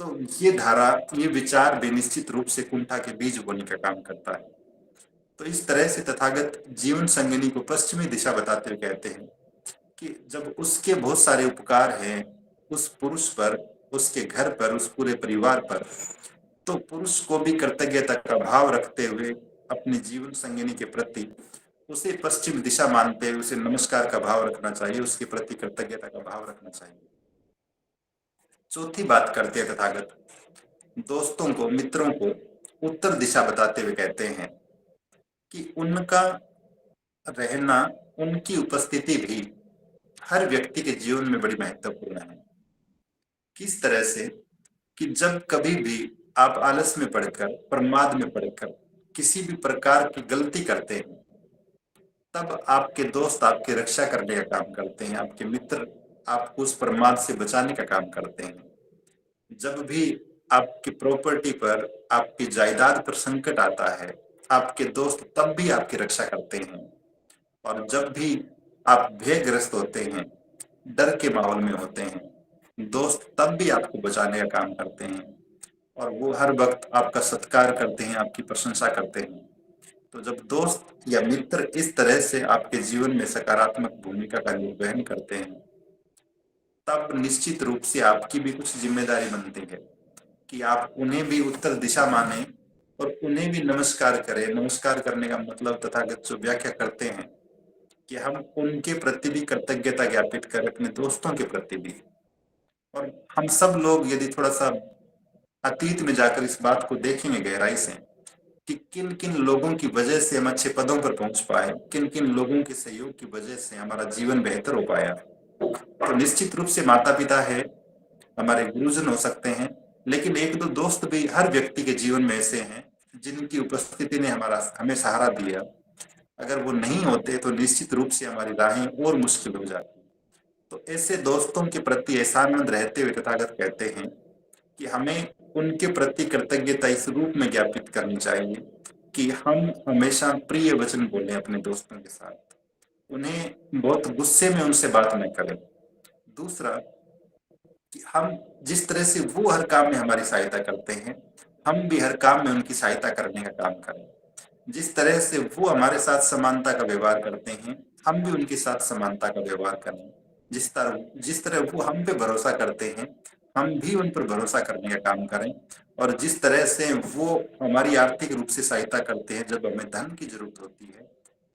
Speaker 1: तो ये धारा, ये विचार भी निश्चित रूप से कुंठा के बीज बोने का काम करता है। तो इस तरह से तथागत जीवन संगिनी को पश्चिमी दिशा बताते हुए कहते हैं कि जब उसके बहुत सारे उपकार हैं उस पुरुष पर, उसके घर पर, उस पूरे परिवार पर, तो पुरुष को भी कृतज्ञता का भाव रखते हुए अपनी जीवन संगिनी के प्रति उसे पश्चिम दिशा मानते हुए उसे नमस्कार का भाव रखना चाहिए, उसके प्रति कृतज्ञता का भाव रखना चाहिए। चौथी बात करते हैं तथागत दोस्तों को, मित्रों को उत्तर दिशा बताते हुए कहते हैं कि उनका रहना, उनकी उपस्थिति भी हर व्यक्ति के जीवन में बड़ी महत्वपूर्ण है। किस तरह से कि जब कभी भी आप आलस में पड़कर, प्रमाद में पड़कर किसी भी प्रकार की गलती करते हैं, तब आपके दोस्त आपकी रक्षा करने का काम करते हैं, आपके मित्र आपको उस प्रमाद से बचाने का काम करते हैं। जब भी आपकी प्रॉपर्टी पर, आपकी जायदाद पर संकट आता है, आपके दोस्त तब भी आपकी रक्षा करते हैं। और जब भी आप भयग्रस्त होते हैं, डर के माहौल में होते हैं, दोस्त तब भी आपको बचाने का काम करते हैं। और वो हर वक्त आपका सत्कार करते हैं, आपकी प्रशंसा करते हैं। तो जब दोस्त या मित्र इस तरह से आपके जीवन में सकारात्मक भूमिका का निर्वहन करते हैं, तब निश्चित रूप से आपकी भी कुछ जिम्मेदारी बनती है कि आप उन्हें भी उत्तर दिशा माने और उन्हें भी नमस्कार करें। नमस्कार करने का मतलब तथागत जो व्याख्या करते हैं कि हम उनके प्रति भी कृतज्ञता ज्ञापित करें, अपने दोस्तों के प्रति भी। और हम सब लोग यदि थोड़ा सा अतीत में जाकर इस बात को देखेंगे गहराई से कि किन किन लोगों की वजह से हम अच्छे पदों पर पहुंच पाए, किन किन लोगों के सहयोग की वजह से हमारा जीवन बेहतर हो पाया, तो निश्चित रूप से माता पिता है, हमारे गुरुजन हो सकते हैं, लेकिन एक दो दोस्त भी हर व्यक्ति के जीवन में ऐसे हैं जिनकी उपस्थिति ने हमें सहारा दिया। अगर वो नहीं होते तो निश्चित रूप से हमारी राहें और मुश्किल हो जाती। तो ऐसे दोस्तों के प्रति एहसानमंद रहते हुए तथागत कहते हैं कि हमें उनके प्रति कृतज्ञता इस रूप में ज्ञापित करनी चाहिए कि हम हमेशा प्रिय वचन बोलें अपने दोस्तों के साथ, उन्हें बहुत गुस्से में उनसे बात न करें। दूसरा, कि हम जिस तरह से वो हर काम में हमारी सहायता करते हैं, हम भी हर काम में उनकी सहायता करने का काम करें। जिस तरह से वो हमारे साथ समानता का व्यवहार करते हैं, हम भी उनके साथ समानता का व्यवहार करें। जिस तरह वो हम पे भरोसा करते हैं, हम भी उन पर भरोसा करने का काम करें। और जिस तरह से वो हमारी आर्थिक रूप से सहायता करते हैं जब हमें धन की जरूरत होती है,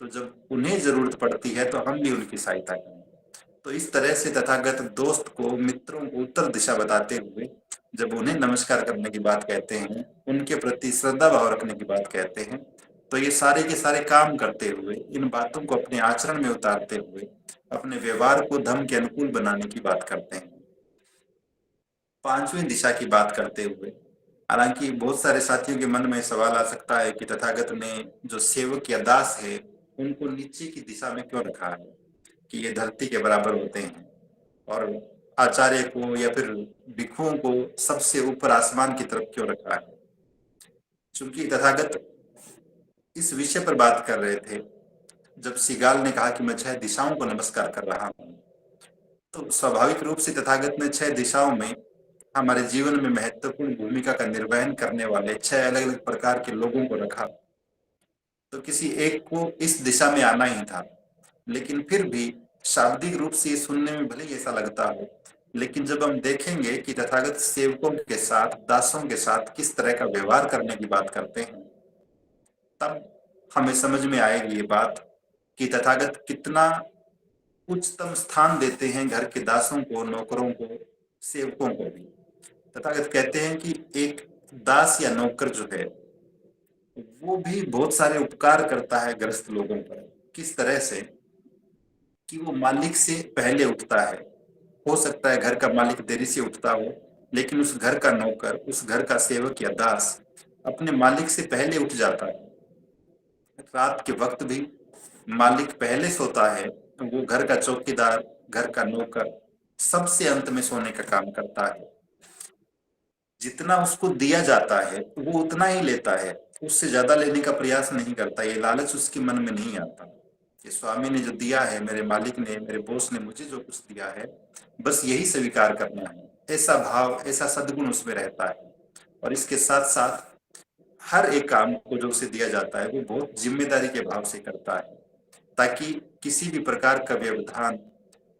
Speaker 1: तो जब उन्हें जरूरत पड़ती है तो हम भी उनकी सहायता करें। तो इस तरह से तथागत दोस्त को, मित्रों को उत्तर दिशा बताते हुए जब उन्हें नमस्कार करने की बात कहते हैं, उनके प्रति श्रद्धा भाव रखने की बात कहते हैं, तो ये सारे के सारे काम करते हुए, इन बातों को अपने आचरण में उतारते हुए अपने व्यवहार को धर्म के अनुकूल बनाने की बात करते हैं। पांचवी दिशा की बात करते हुए, हालांकि बहुत सारे साथियों के मन में सवाल आ सकता है कि तथागत ने जो सेवक या दास है उनको नीचे की दिशा में क्यों रखा है, कि ये धरती के बराबर होते हैं, और आचार्य को या फिर भिक्षुओं को सबसे ऊपर आसमान की तरफ क्यों रखा है। चूंकि तथागत इस विषय पर बात कर रहे थे, जब सिगाल ने कहा कि मैं 6 दिशाओं को नमस्कार कर रहा हूं, तो स्वाभाविक रूप से तथागत ने 6 दिशाओं में हमारे जीवन में महत्वपूर्ण भूमिका का निर्वहन करने वाले 6 अलग अलग प्रकार के लोगों को रखा। तो किसी एक को इस दिशा में आना ही था, लेकिन फिर भी शाब्दिक रूप से सुनने में भले ही ऐसा लगता हो, लेकिन जब हम देखेंगे कि तथागत सेवकों के साथ, दासों के साथ किस तरह का व्यवहार करने की बात करते हैं, तब हमें समझ में आएगी ये बात कि तथागत कितना उच्चतम स्थान देते हैं घर के दासों को, नौकरों को, सेवकों को भी। तथागत कहते हैं कि एक दास या नौकर जो है वो भी बहुत सारे उपकार करता है ग्रस्त लोगों पर। किस तरह से कि वो मालिक से पहले उठता है। हो सकता है घर का मालिक देरी से उठता हो, लेकिन उस घर का नौकर, उस घर का सेवक या दास अपने मालिक से पहले उठ जाता है। रात के वक्त भी मालिक पहले सोता है, तो वो घर का चौकीदार, घर का नौकर सबसे अंत में सोने का काम करता है। जितना उसको दिया जाता है वो उतना ही लेता है, उससे ज्यादा लेने का प्रयास नहीं करता। ये लालच उसके मन में नहीं आता कि स्वामी ने जो दिया है, मेरे मालिक ने, मेरे बॉस ने मुझे जो कुछ दिया है, बस यही स्वीकार करना है। ऐसा भाव, ऐसा सद्गुण उसमें रहता है। और इसके साथ साथ हर एक काम को जो उसे दिया जाता है वो बहुत जिम्मेदारी के भाव से करता है, ताकि किसी भी प्रकार का व्यवधान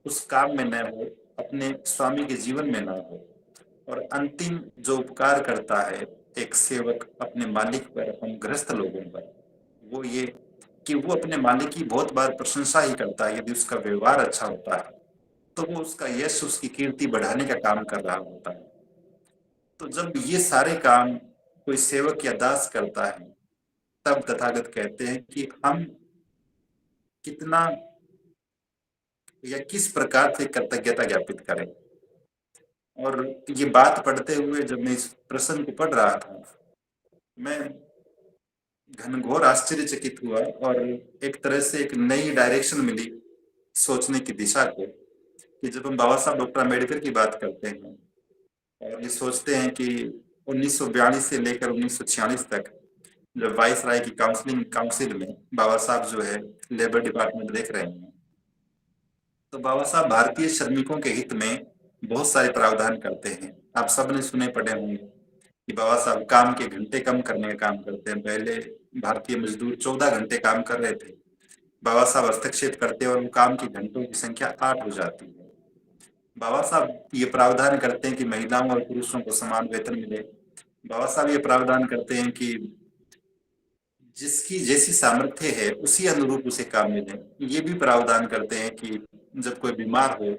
Speaker 1: उस काम में न हो, अपने स्वामी के जीवन में न हो। और अंतिम जो उपकार करता है एक सेवक अपने मालिक पर, हम गृहस्थ लोगों पर, वो ये कि वो अपने मालिक की बहुत बार प्रशंसा ही करता है। यदि उसका व्यवहार अच्छा होता है तो वो उसका यश, उसकी कीर्ति बढ़ाने का काम कर रहा होता है। तो जब ये सारे काम कोई सेवक या दास करता है, तब तथागत कहते हैं कि हम कितना या किस प्रकार से कृतज्ञता ज्ञापित करें। और ये बात पढ़ते हुए जब मैं इस प्रसंग को पढ़ रहा था, मैं घनघोर आश्चर्यचकित हुआ और एक तरह से एक नई डायरेक्शन मिली सोचने की दिशा को, कि जब हम बाबा साहब डॉक्टर अम्बेडकर की बात करते हैं और ये सोचते हैं कि 1942 से लेकर 1946 तक जब वाइस राय की काउंसलिंग काउंसिल में बाबा साहब जो है लेबर डिपार्टमेंट देख रहे हैं, तो बाबा साहब भारतीय श्रमिकों के हित में बहुत सारे प्रावधान करते हैं। आप सबने सुने पढ़े होंगे कि बाबा साहब काम के घंटे कम करने का काम करते हैं। पहले भारतीय मजदूर 14 घंटे काम कर रहे थे, बाबा साहब हस्तक्षेप करते हैं और वो काम के घंटों की संख्या 8 हो जाती है। बाबा साहब ये प्रावधान करते हैं कि महिलाओं और पुरुषों को समान वेतन मिले। बाबा साहब ये प्रावधान करते हैं कि जिसकी जैसी सामर्थ्य है उसी अनुरूप उसे काम मिले। ये भी प्रावधान करते हैं कि जब कोई बीमार हो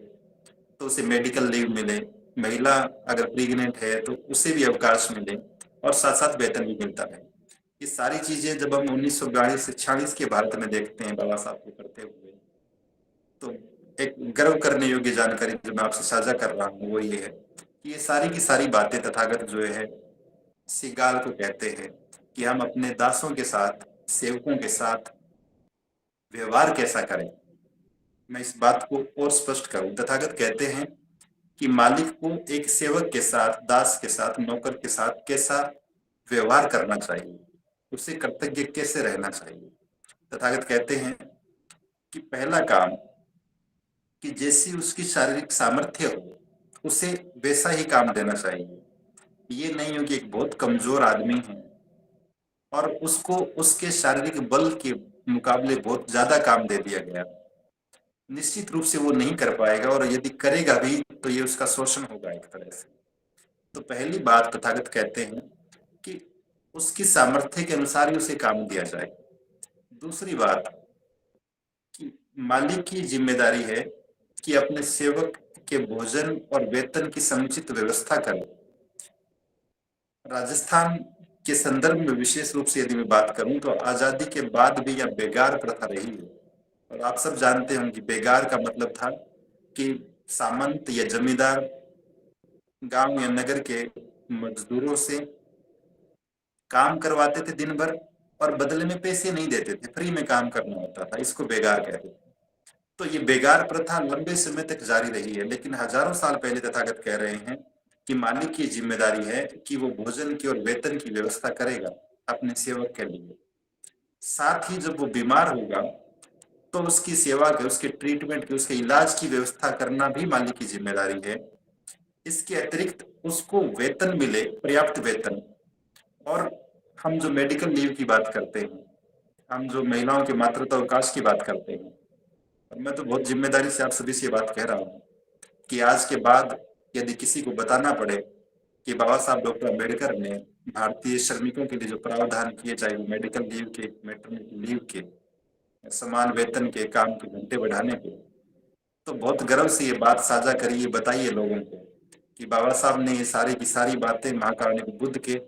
Speaker 1: तो उसे मेडिकल लीव मिले, महिला अगर प्रेग्नेंट है तो उसे भी अवकाश मिले और साथ साथ वेतन भी मिलता है। ये सारी चीजें जब हम 1942 से 46 के भारत में देखते हैं बाबा साहब को करते हुए, तो एक गर्व करने योग्य जानकारी जो मैं आपसे साझा कर रहा हूँ वो ये है कि ये सारी की सारी बातें तथागत जो है सिगाल को कहते हैं कि हम अपने दासों के साथ, सेवकों के साथ व्यवहार कैसा करें। मैं इस बात को और स्पष्ट करूं, तथागत कहते हैं कि मालिक को एक सेवक के साथ, दास के साथ, नौकर के साथ कैसा व्यवहार करना चाहिए, उसे कर्तव्य कैसे रहना चाहिए। तथागत कहते हैं कि पहला काम कि जैसी उसकी शारीरिक सामर्थ्य हो उसे वैसा ही काम देना चाहिए। ये नहीं हो कि एक बहुत कमजोर आदमी है और उसको उसके शारीरिक बल के मुकाबले बहुत ज्यादा काम दे दिया गया, निश्चित रूप से वो नहीं कर पाएगा और यदि करेगा भी तो ये उसका शोषण होगा एक तरह से। तो पहली बात तथागत कहते हैं कि उसकी सामर्थ्य के अनुसार ही उसे काम दिया जाए। दूसरी बात कि मालिक की जिम्मेदारी है कि अपने सेवक के भोजन और वेतन की समुचित व्यवस्था करे। राजस्थान के संदर्भ में विशेष रूप से यदि मैं बात करूं तो आजादी के बाद भी यह बेगार प्रथा रही है। और आप सब जानते हैं कि बेगार का मतलब था कि सामंत या जमींदार गांव या नगर के मजदूरों से काम करवाते थे दिन भर और बदले में पैसे नहीं देते थे, फ्री में काम करना होता था, इसको बेगार कहते थे। तो ये बेगार प्रथा लंबे समय तक जारी रही है, लेकिन हजारों साल पहले तथागत कह रहे हैं कि मालिक की जिम्मेदारी है कि वो भोजन की और वेतन की व्यवस्था करेगा अपने सेवक के लिए। साथ ही जब वो बीमार होगा तो उसकी सेवा के, उसके ट्रीटमेंट की, उसके इलाज की व्यवस्था करना भी मालिक की जिम्मेदारी है। इसके अतिरिक्त उसको वेतन मिले, पर्याप्त वेतन। और हम जो मेडिकल लीव की बात करते हैं, हम जो महिलाओं के मातृत्व अवकाश की बात करते हैं, और मैं तो बहुत जिम्मेदारी से आप सभी से ये बात कह रहा हूँ कि आज के बाद यदि किसी को बताना पड़े कि बाबा साहब डॉक्टर अम्बेडकर ने भारतीय श्रमिकों के लिए जो प्रावधान किए, चाहे वो मेडिकल लीव के, मैटरनिटी लीव के, समान वेतन के, काम के घंटे बढ़ाने के, तो बहुत गर्व से ये बात साझा करिए, बताइए लोगों को कि बाबा साहब ने ये सारी की सारी बातें महाकारुणिक बुद्ध के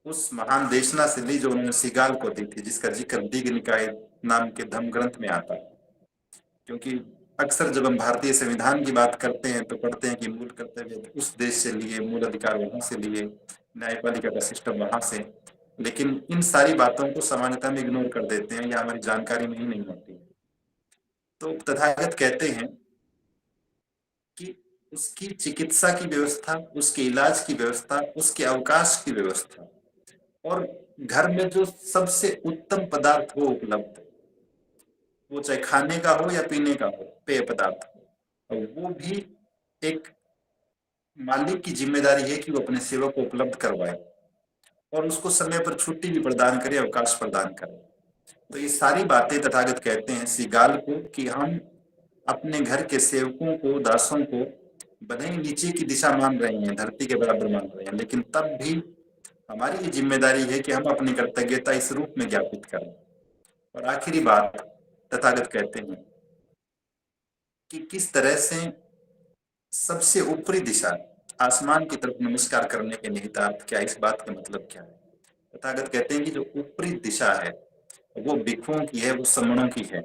Speaker 1: उस महान देशना से ली जो उन्होंने सिगाल को दी थी, जिसका जिक्र दीघ निकाय नाम के धम्म ग्रंथ में आता है। क्योंकि अक्सर जब हम भारतीय संविधान की बात करते हैं तो पढ़ते हैं कि मूल कर्तव्य उस देश से लिए, मूल अधिकार वहां से लिए, न्यायपालिका का सिस्टम वहां से, लेकिन इन सारी बातों को सामान्यतः में इग्नोर कर देते हैं या हमारी जानकारी में ही नहीं होती। तो तथागत कहते हैं कि उसकी चिकित्सा की व्यवस्था, उसके इलाज की व्यवस्था, उसके अवकाश की व्यवस्था और घर में जो सबसे उत्तम पदार्थ हो उपलब्ध, वो चाहे खाने का हो या पीने का हो, पेय पदार्थ हो, और वो भी एक मालिक की जिम्मेदारी है कि वो अपने सेवक को उपलब्ध करवाए और उसको समय पर छुट्टी भी प्रदान करे, अवकाश प्रदान करे। तो ये सारी बातें तथागत कहते हैं सिगाल को कि हम अपने घर के सेवकों को, दासों को भले ही नीचे की दिशा मान रहे हैं, धरती के बराबर मान रहे हैं, लेकिन तब भी हमारी ये जिम्मेदारी है कि हम अपनी कर्तव्यता इस रूप में ज्ञापित करें। और आखिरी बात तथागत कहते हैं कि किस तरह से सबसे ऊपरी दिशा, आसमान की तरफ नमस्कार करने के निहितार्थ क्या, इस बात का मतलब क्या है। तथागत कहते हैं कि जो ऊपरी दिशा है वो भिक्षुओं की है, वो समणों की है,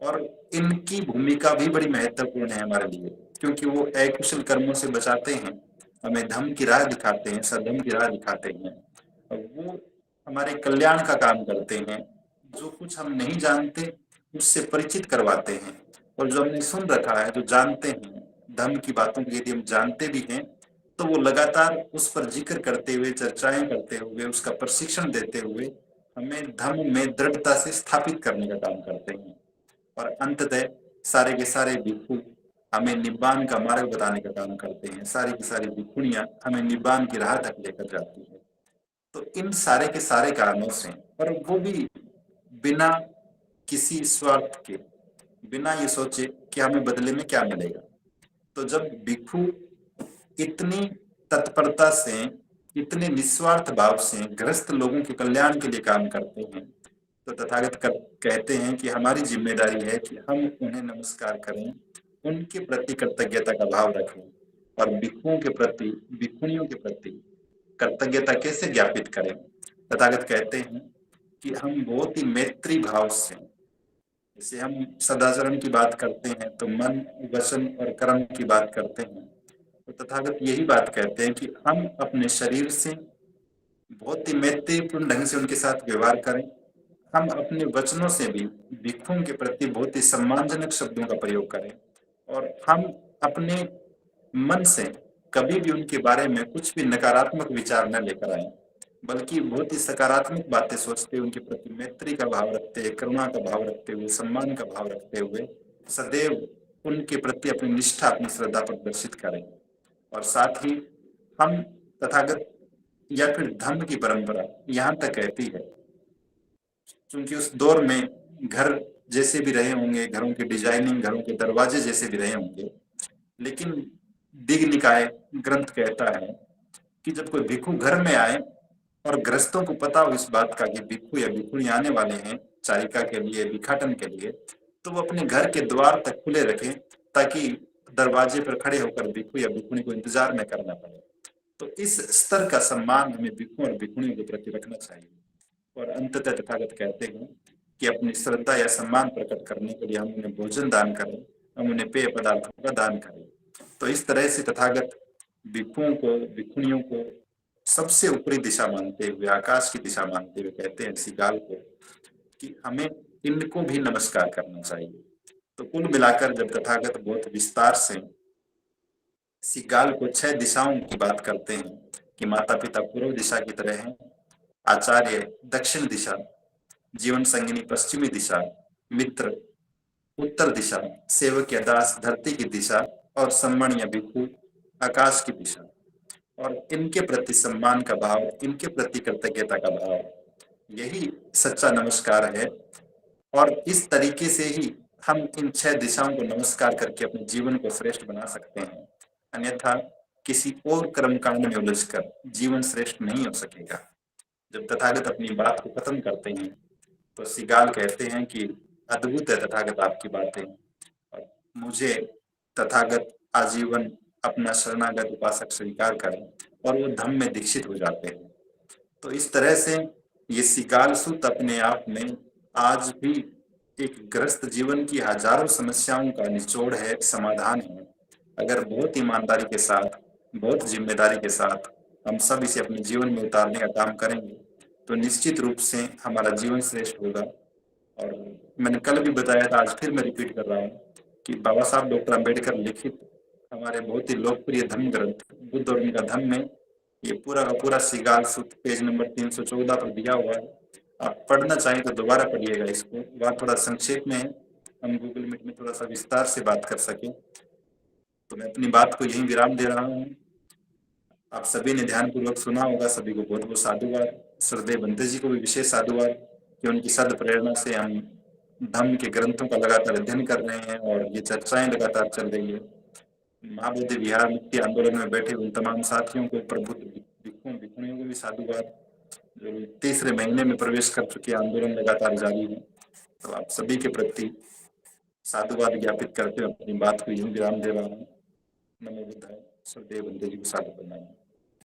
Speaker 1: और इनकी भूमिका भी बड़ी महत्वपूर्ण है हमारे लिए, क्योंकि वो अकुशल कर्मों से बचाते हैं, हमें धर्म की राह दिखाते हैं, सद्धर्म की राह दिखाते हैं, और वो हमारे कल्याण का काम करते हैं। जो कुछ हम नहीं जानते उससे परिचित करवाते हैं, और जो हमने सुन रखा है, जो जानते हैं धर्म की बातों को, यदि हम जानते भी हैं तो वो लगातार उस पर जिक्र करते हुए, चर्चाएं करते हुए, उसका प्रशिक्षण देते हुए हमें धम्म में दृढ़ता से स्थापित करने का काम करते हैं। और अंततः सारे के सारे भिक्षु हमें निब्बान का मार्ग बताने का काम करते हैं। सारी की सारी भिक्षुणियां हमें निब्बान की राह तक लेकर जाती है। तो इन सारे के सारे कारणों से, और वो भी बिना किसी स्वार्थ के, बिना ये सोचे कि हमें बदले में क्या मिलेगा। तो जब भिक्षु इतनी तत्परता से, इतने निस्वार्थ भाव से ग्रस्त लोगों के कल्याण के लिए काम करते हैं, तो तथागत कहते हैं कि हमारी जिम्मेदारी है कि हम उन्हें नमस्कार करें, उनके प्रति कृतज्ञता का भाव रखें। और भिक्षुओं के प्रति, भिक्षुणियों के प्रति कृतज्ञता कैसे ज्ञापित करें? तथागत कहते हैं कि हम बहुत ही मैत्री भाव से, जैसे हम सदाचरण की बात करते हैं तो मन, वचन और कर्म की बात करते हैं, तो तथागत यही बात कहते हैं कि हम अपने शरीर से बहुत ही मैत्रीपूर्ण ढंग से उनके साथ व्यवहार करें। हम अपने वचनों से भी भिक्षुओं के प्रति बहुत ही सम्मानजनक शब्दों का प्रयोग करें। और हम अपने मन से कभी भी उनके बारे में कुछ भी नकारात्मक विचार न लेकर आए, बल्कि बहुत ही सकारात्मक बातें सोचते, उनके प्रति मैत्री का भाव रखते हुए, करुणा का भाव रखते हुए, सम्मान का भाव रखते हुए सदैव उनके प्रति अपनी निष्ठा, अपनी श्रद्धा प्रदर्शित करें। और साथ ही हम तथागत या फिर धम्म की परंपरा यहाँ तक कहती है, क्योंकि उस दौर में घर जैसे भी रहे होंगे, घरों के डिजाइनिंग, घरों के दरवाजे जैसे भी रहे होंगे, लेकिन दिग निकाय ग्रंथ कहता है कि जब कोई भिक्षु घर में आए और ग्रस्तों को पता हो इस बात का कि भिक्षु या भिक्षुणी आने वाले हैं चारिका के लिए, भिक्षाटन के लिए, तो वो अपने घर के द्वार तक खुले रखें ताकि दरवाजे पर खड़े होकर भिक्षु या भिक्षुणी को इंतजार न करना पड़े। तो इस स्तर का सम्मान हमें भिक्षु और भिक्षुणियों के प्रति रखना चाहिए। और अंततः तथागत कहते हैं कि अपनी श्रद्धा या सम्मान प्रकट करने के लिए हम उन्हें भोजन दान करें, हम उन्हें पेय पदार्थों का दान करें। तो इस तरह से तथागत भिक्षुओं को, भिक्षुणियों को सबसे ऊपरी दिशा मानते हुए, आकाश की दिशा मानते हुए कहते हैं सिगाल को कि हमें इनको भी नमस्कार करना चाहिए। तो कुल मिलाकर जब तथागत बहुत विस्तार से सिगाल को 6 दिशाओं की बात करते हैं कि माता पिता पूर्व दिशा की तरह हैं, आचार्य दक्षिण दिशा, जीवन संगिनी पश्चिमी दिशा, मित्र उत्तर दिशा, सेवक या दास धरती की दिशा, और सम्मण या भिक्षु आकाश की दिशा। और इनके प्रति सम्मान का भाव, इनके प्रति कृतज्ञता का भाव, यही सच्चा नमस्कार है। और इस तरीके से ही हम इन 6 दिशाओं को नमस्कार करके अपने जीवन को श्रेष्ठ बना सकते हैं। अन्यथा किसी और कर्मकांड में उलझकर जीवन श्रेष्ठ नहीं हो सकेगा। जब तथागत अपनी बात को खत्म करते हैं तो सिगाल कहते हैं कि अद्भुत है तथागत आपकी बातें, और मुझे तथागत आजीवन अपना शरणागत उपासक स्वीकार करें, और वो धम्म में दीक्षित हो जाते हैं। तो इस तरह से ये सिगाल सूत अपने आप में आज भी एक ग्रस्त जीवन की हजारों समस्याओं का निचोड़ है, समाधान है। अगर बहुत ईमानदारी के साथ, बहुत जिम्मेदारी के साथ हम सब इसे अपने जीवन में उतारने का काम करेंगे तो निश्चित रूप से हमारा जीवन श्रेष्ठ होगा। और मैंने कल भी बताया था, आज फिर मैं रिपीट कर रहा हूँ कि बाबा साहब डॉक्टर अम्बेडकर लिखित हमारे बहुत ही लोकप्रिय धम्म ग्रंथ बुद्ध और उनका धम्म में ये पूरा का पूरा सिगाल सूत्र पेज नंबर 314 पर दिया हुआ है। आप पढ़ना चाहें तो दोबारा पढ़िएगा इसको, वह थोड़ा संक्षेप में है, हम गूगल मीट में थोड़ा सा विस्तार से बात कर सकें। तो मैं अपनी बात को यहीं विराम दे रहा हूँ। आप सभी ने ध्यानपूर्वक सुना होगा, सभी को बहुत बहुत साधुवाद। श्रद्धेय बंते जी को भी विशेष साधुवाद कि उनकी सद प्रेरणा से हम धम्म के ग्रंथों का लगातार अध्ययन कर रहे हैं और ये चर्चाएं लगातार चल रही है। महाबोधि विहार मुक्ति आंदोलन में बैठे उन तमाम साथियों को, प्रबुद्ध भिक्षुओं भिक्षुणियों को भी साधुवाद, जो तीसरे महीने में प्रवेश कर चुके आंदोलन लगातार जारी है। तो आप सभी के प्रति साधुवाद ज्ञापित करते हुए अपनी बात को यूं विराम दे रहा हूँ। नमो बुद्धाय। श्रद्धेय बंते जी को साधु प्रणाम।